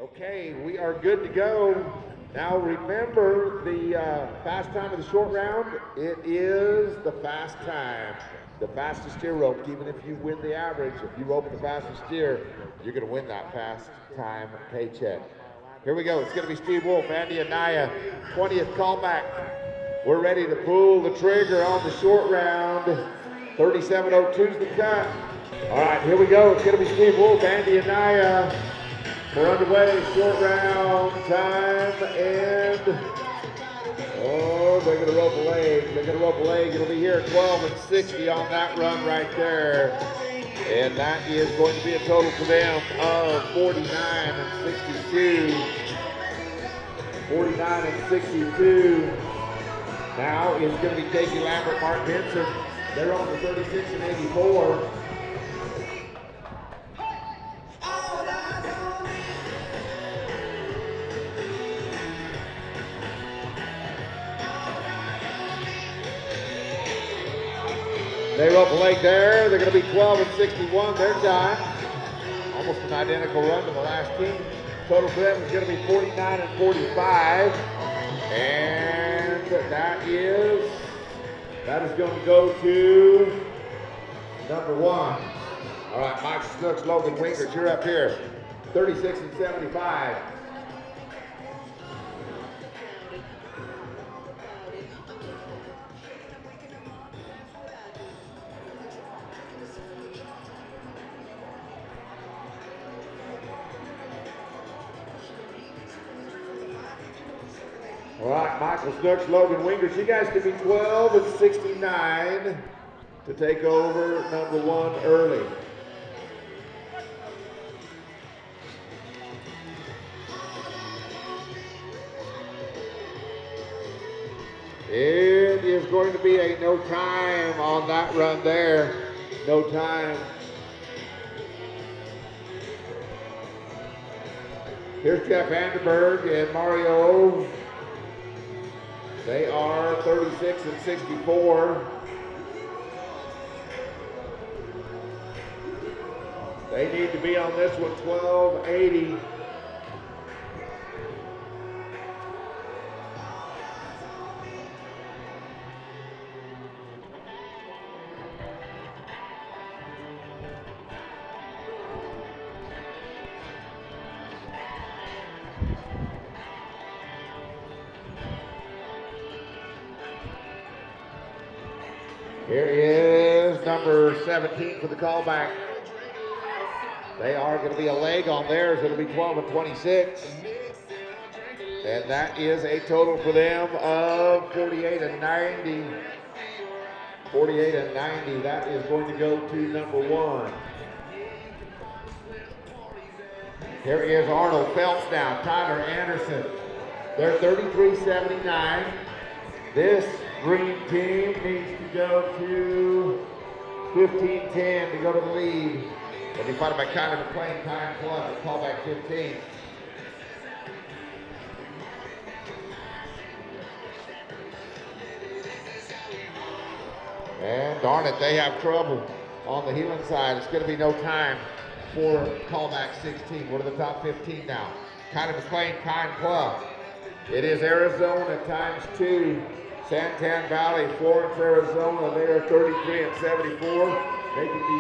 Okay, we are good to go. Now remember the fast time of the short round, it is the fast time. The fastest steer rope, even if you win the average, if you rope the fastest steer, you're gonna win that fast time paycheck. Here we go, it's gonna be Steve Wolf, Andy Anaya, 20th callback. We're ready to pull the trigger on the short round. 37:02 is the cut. All right, here we go, it's gonna be Steve Wolf, Andy Anaya. We're underway, short round time, and they're gonna rope a leg. They're gonna rope a leg. It'll be here at 12:60 on that run right there. And that is going to be a total for them of 49:62. 49:62. Now it's gonna be Casey Lambert, Mark Benson. They're on the 36:84. They rope a leg there. They're going to be 12:61 their time. Almost an identical run to the last team. Total for them is going to be 49:45. And that is going to go to number 1. All right, Mike Snooks, Logan Wingert, you're up here. 36:75. All right, Michael Snooks, Logan Wingers, you guys can be 12:69 to take over number 1 early. It is going to be a no time on that run there. No time. Here's Jeff Vandenberg and Mario. They are 36:64. They need to be on this one 12:80. Here is number 17 for the callback. They are going to be a leg on theirs. It'll be 12:26. And that is a total for them of 48:90. 48:90. That is going to go to number 1. Here is Arnold Phelps now, Tyler Anderson. They're 33:79. This green team needs to go to 15:10 to go to the lead. They'll be followed by Kyler McClain, time plus, callback 15. And darn it, they have trouble on the Heelan side. It's going to be no time for callback 16. We're to the top 15 now. Kyler McClain, time plus. It is Arizona times 2. Santan Valley, Florence, Arizona, they are 33:74. They can be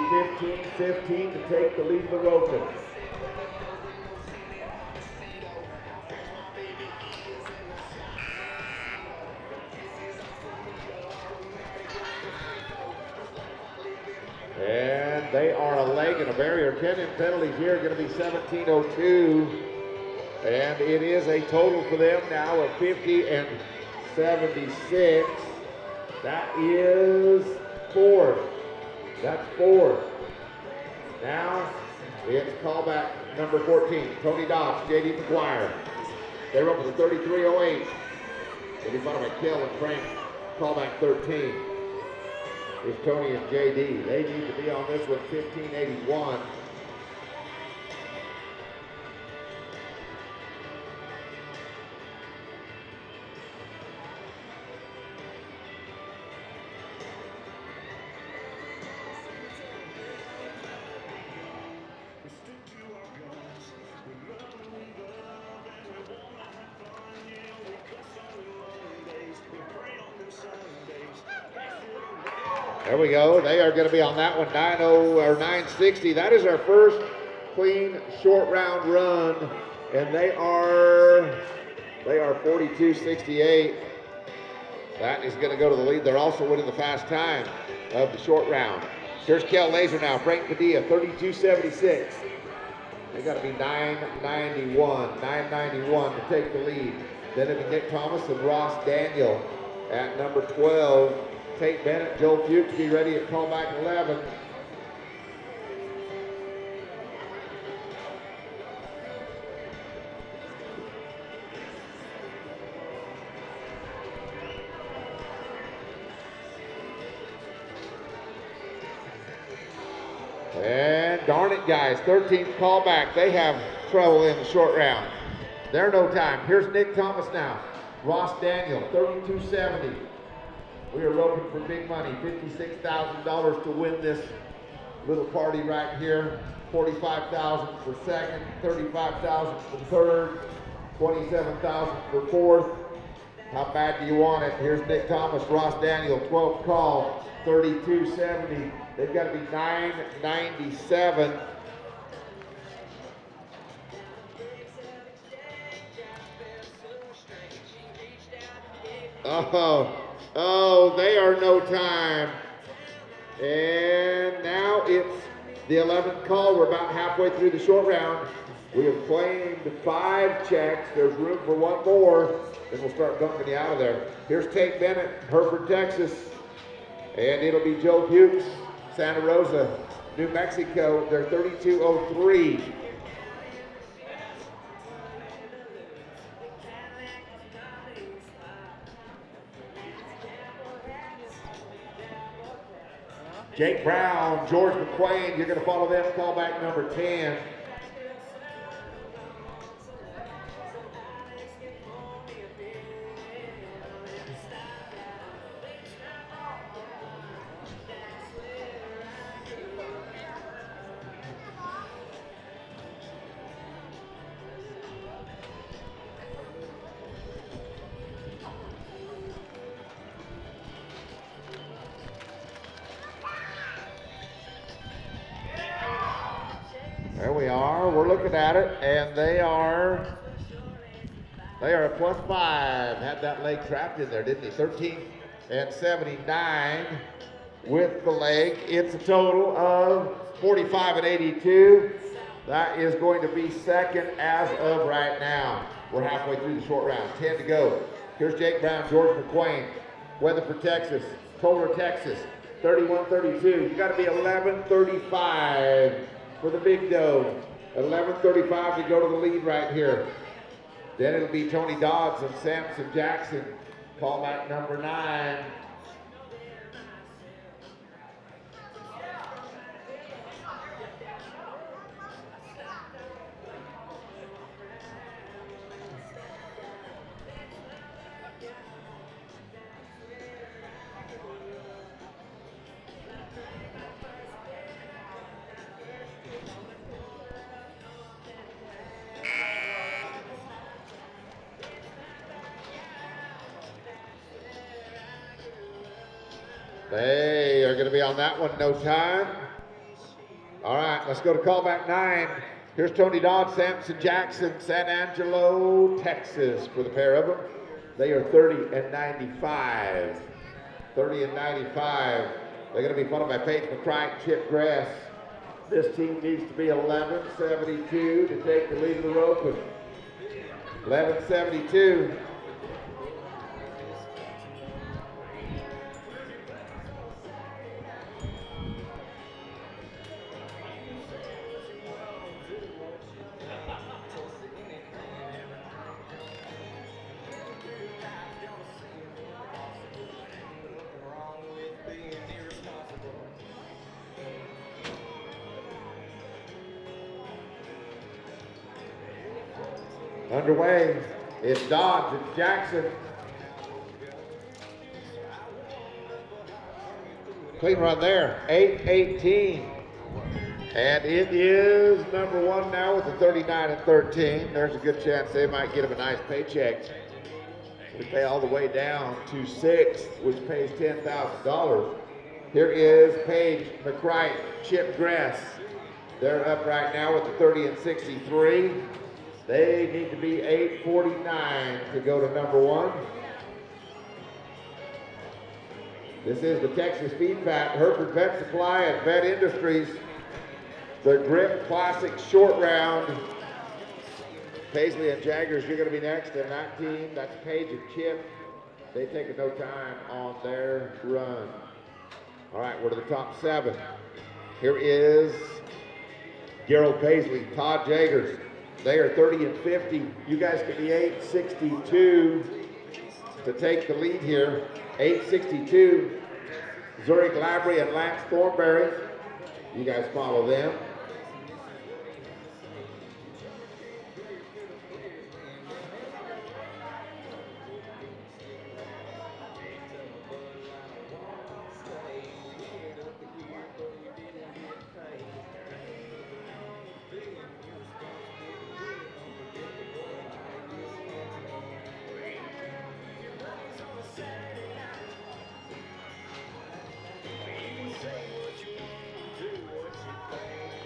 15-15 to take the lead in the roping. And they are a leg and a barrier. 10 in penalties here, going to be 17:02. And it is a total for them now of 50:76. That is 4th. That's 4th. Now it's callback number 14. Tony Dobbs, J.D. McGuire. They're up to 33:08. They'll be followed by Kell and Frank. Callback 13 is Tony and J.D. They need to be on this one 15:81. There we go. They are going to be on that one, 9-0 or 960. That is our first clean short round run, and they are 42.68. That is going to go to the lead. They're also winning the fast time of the short round. Here's Kel Laser now. Frank Padilla, 32.76. They got to be 991 to take the lead. Then it'll be Nick Thomas and Ross Daniel at number 12. Tate Bennett, Joe Fuchs be ready at callback 11. And darn it, guys, 13th callback. They have trouble in the short round. They're no time. Here's Nick Thomas now. Ross Daniel, 32.70. We are roping for big money, $56,000 to win this little party right here. $45,000 for second, $35,000 for third, $27,000 for fourth. How bad do you want it? Here's Nick Thomas, Ross Daniel, 12th call, 32.70. They've got to be 997. Oh, they are no time. And now it's the 11th call. We're about halfway through the short round. We have claimed 5 checks. There's room for one more. Then we'll start dumping you out of there. Here's Tate Bennett, Hereford, Texas. And it'll be Joe Fuchs, Santa Rosa, New Mexico. They're 32.03. Jake Brown, George McQuain, you're going to follow them, callback number 10. There we are. We're looking at it, and they are a +5. Had that leg trapped in there, didn't he? 13.79 with the leg. It's a total of 45.82. That is going to be second as of right now. We're halfway through the short round. 10 to go. Here's Jake Brown, George McQuain, Weatherford, Texas, Toller, Texas, 31.32. You got to be 11.35. For the big dough, at 11.35 to go to the lead right here. Then it'll be Tony Dodds and Samson Jackson, callback number 9. They are going to be on that one, no time. All right, let's go to callback 9. Here's Tony Dodd, Samson Jackson, San Angelo, Texas, for the pair of them. They are 30.95. 30.95. They're going to be followed by Paige McCrite, Chip Grass. This team needs to be 11.72 to take the lead of the rope. 11.72. Underway, it's Dodge, it's Jackson. Clean run there, 8.18. And it is number 1 now with the 39.13. There's a good chance they might get him a nice paycheck. We pay all the way down to 6th, which pays $10,000. Here is Paige McCright, Chip Gress. They're up right now with the 30 and 63. They need to be 849 to go to number 1. This is the Texas Feed Fat, Hereford Vet Supply and Vet Industries. The Gripp Classic Short Round. Paisley and Jaggers, you're going to be next in that team. That's Paige and Chip. They take no time on their run. All right, we're to the top 7. Here is Gerald Paisley, Todd Jaggers. They are 30 and 50. You guys can be 862 to take the lead here. 862. Zurich Labry and Lance Thornberry. You guys follow them.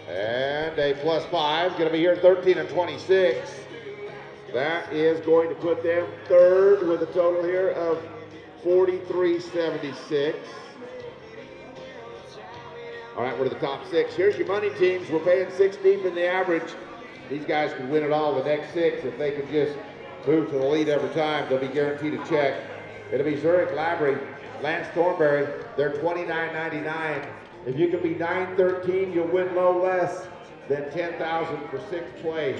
And a +5, going to be here 13 and 26. That is going to put them 3rd with a total here of 43.76. All right, we're to the top 6. Here's your money teams. We're paying 6 deep in the average. These guys can win it all the next 6 if they can just move to the lead every time. They'll be guaranteed a check. It'll be Zurich Labry, Lance Thornberry. They're $29.99. If you can be 913, you'll win no less than $10,000 for 6th place.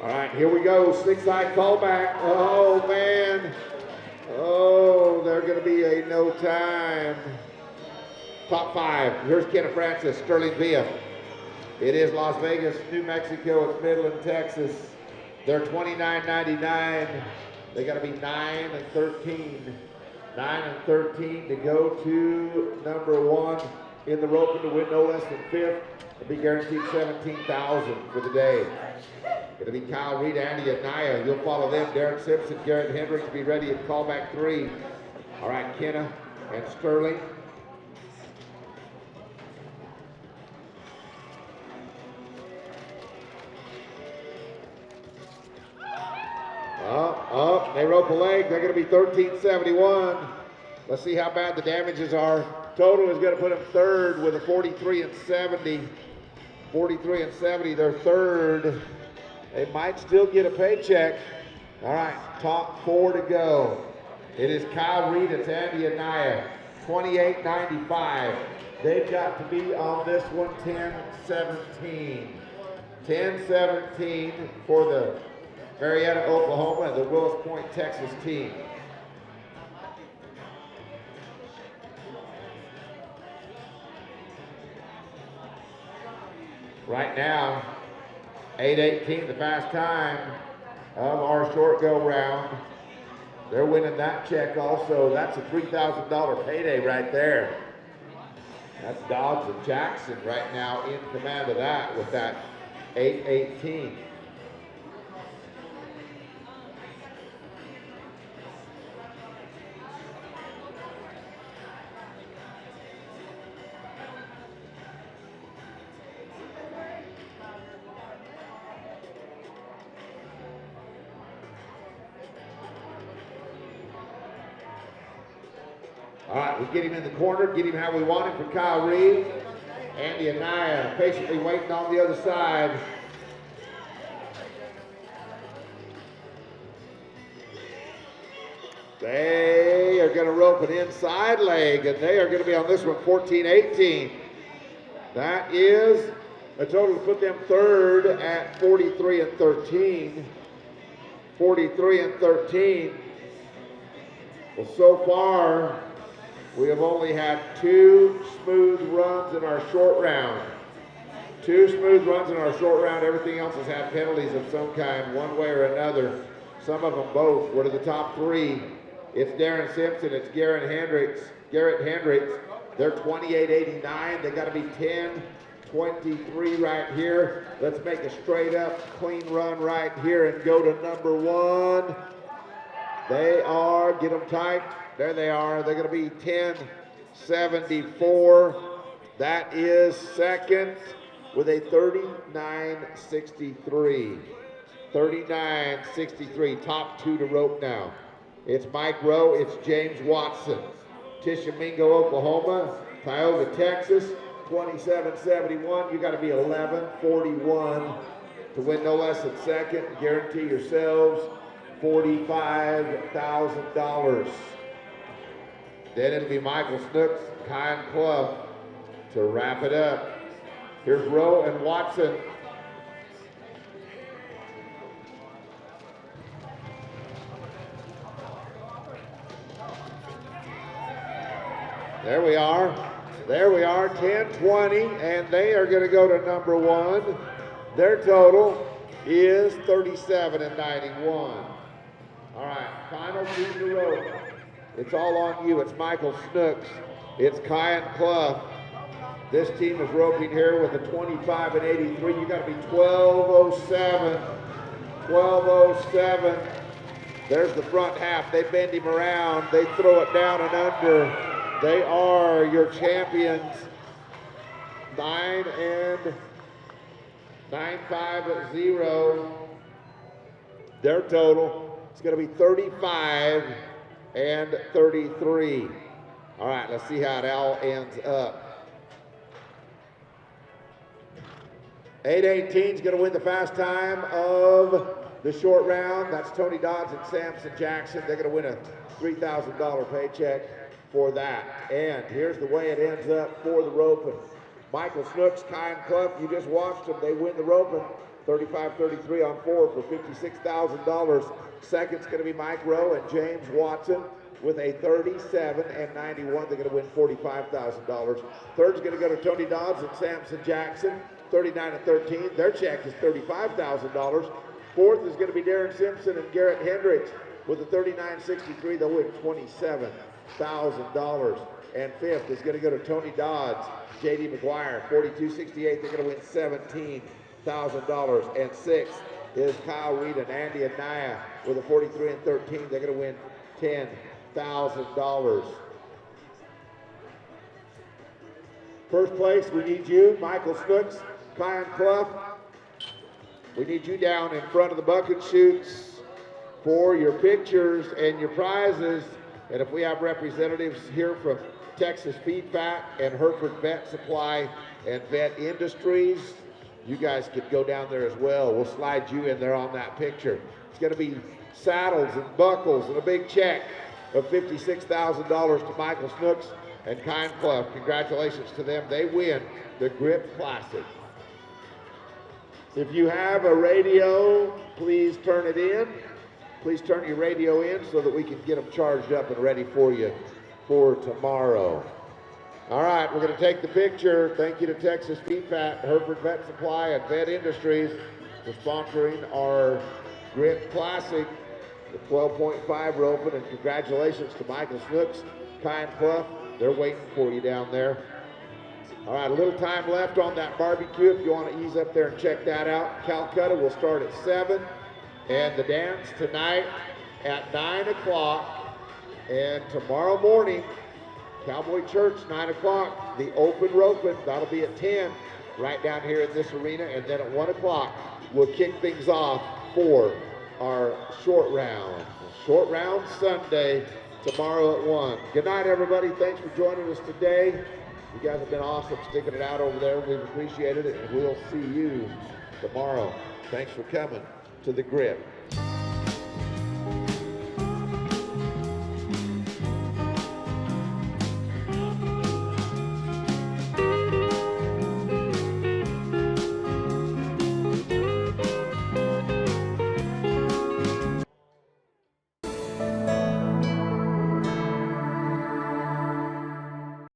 All right, here we go. 6-eye callback. Oh, man. Oh, they're going to be a no time. Top 5. Here's Kenneth Francis, Sterling Villa. It is Las Vegas, New Mexico. It's Midland, Texas. They're $29.99. They got to be 9 and 13. 9 and 13 to go to number 1 in the rope and to win no less than 5th. It'll be guaranteed $17,000 for the day. It'll be Kyle Reed, Andy, and Naya. You'll follow them. Darren Simpson, Garrett Hendricks be ready at callback 3. All right, Kenna and Sterling. Up, they rope a leg. They're going to be 13.71. Let's see how bad the damages are. Total is going to put them 3rd with a 43 and 70. 43 and 70, they're 3rd. They might still get a paycheck. All right, top 4 to go. It is Kyle Reed, it's Andy and Naya, $28.95. They've got to be on this one 10-17. 10-17 for the Marietta, Oklahoma, and the Willis Point, Texas team. Right now, 8:18, the fast time of our short go round. They're winning that check also. That's a $3,000 payday right there. That's Dodds and Jackson right now in command of that with that 8:18. All right, we get him in the corner, get him how we want him for Kyle Reed. Andy and Naya patiently waiting on the other side. They are going to rope an inside leg, and they are going to be on this one 14-18. That is a total to put them 3rd at 43 and 13. 43 and 13. Well, so far, we have only had 2 smooth runs in our short round. 2 smooth runs in our short round. Everything else has had penalties of some kind, one way or another. some of them both were to the top 3. It's Darren Simpson, it's Garrett Hendricks. They're 28.89. They got to be 10.23 right here. Let's make a straight up clean run right here and go to number 1. They are, get them tight. There they are. They're going to be 10.74. That is second with a 39.63. 39.63. Top 2 to rope now. It's Mike Rowe. It's James Watson. Tishomingo, Oklahoma. Tioga, Texas. 27.71. You got to be 11.41 to win no less than second. Guarantee yourselves $45,000. Then it'll be Michael Snooks, Kyan Clough to wrap it up. Here's Rowe and Watson. There we are. There we are, 10-20, and they are going to go to number 1. Their total is 37.91. All right, final 2 to rope. It's all on you. It's Michael Snooks. It's Kyan Clough. This team is roping here with a 25.83. You got to be 12.07. 12.07. There's the front half. They bend him around. They throw it down and under. They are your champions. 9.50. Their total is going to be 35.33. All right, let's see how it all ends up. 8.18 is going to win the fast time of the short round. That's Tony Dodds and Samson Jackson. They're going to win a $3,000 paycheck for that. And here's the way it ends up for the roping. Michael Snooks, Kyan Clough, you just watched them. They win the roping. 35-33 on 4 for $56,000. Second's going to be Mike Rowe and James Watson with a 37.91. They're going to win $45,000. Third's going to go to Tony Dodds and Samson Jackson, 39-13. Their check is $35,000. Fourth is going to be Darren Simpson and Garrett Hendricks with a 39.63. They'll win $27,000. And fifth is going to go to Tony Dodds, J.D. McGuire, 42.68. They're going to win $17,000. And sixth is Kyle Reed and Andy Anaya with a 43.13. They're going to win $10,000. First place, we need you, Michael Snooks, Kyan Clough. We need you down in front of the bucket chutes for your pictures and your prizes. And if we have representatives here from Texas Feed Fat and Hereford Vet Supply and Vet Industries, you guys could go down there as well. We'll slide you in there on that picture. It's going to be saddles and buckles and a big check of $56,000 to Michael Snooks and Kyan Clough. Congratulations to them. They win the Gripp Classic. If you have a radio, please turn it in. Please turn your radio in so that we can get them charged up and ready for you for tomorrow. All right, we're going to take the picture. Thank you to Texas Feed Fat, Hereford Vet Supply, and Vet Industries for sponsoring our Gripp Classic, the 12.5 roping, and congratulations to Michael Snooks, Kyan Clough. They're waiting for you down there. All right, a little time left on that barbecue if you want to ease up there and check that out. Calcutta will start at 7, and the dance tonight at 9 o'clock. And tomorrow morning, Cowboy Church, 9 o'clock, the open roping, that'll be at 10, right down here in this arena. And then at 1 o'clock, we'll kick things off for our short round. Short round Sunday, tomorrow at 1. Good night, everybody. Thanks for joining us today. You guys have been awesome sticking it out over there. We've appreciated it, and we'll see you tomorrow. Thanks for coming to the Gripp.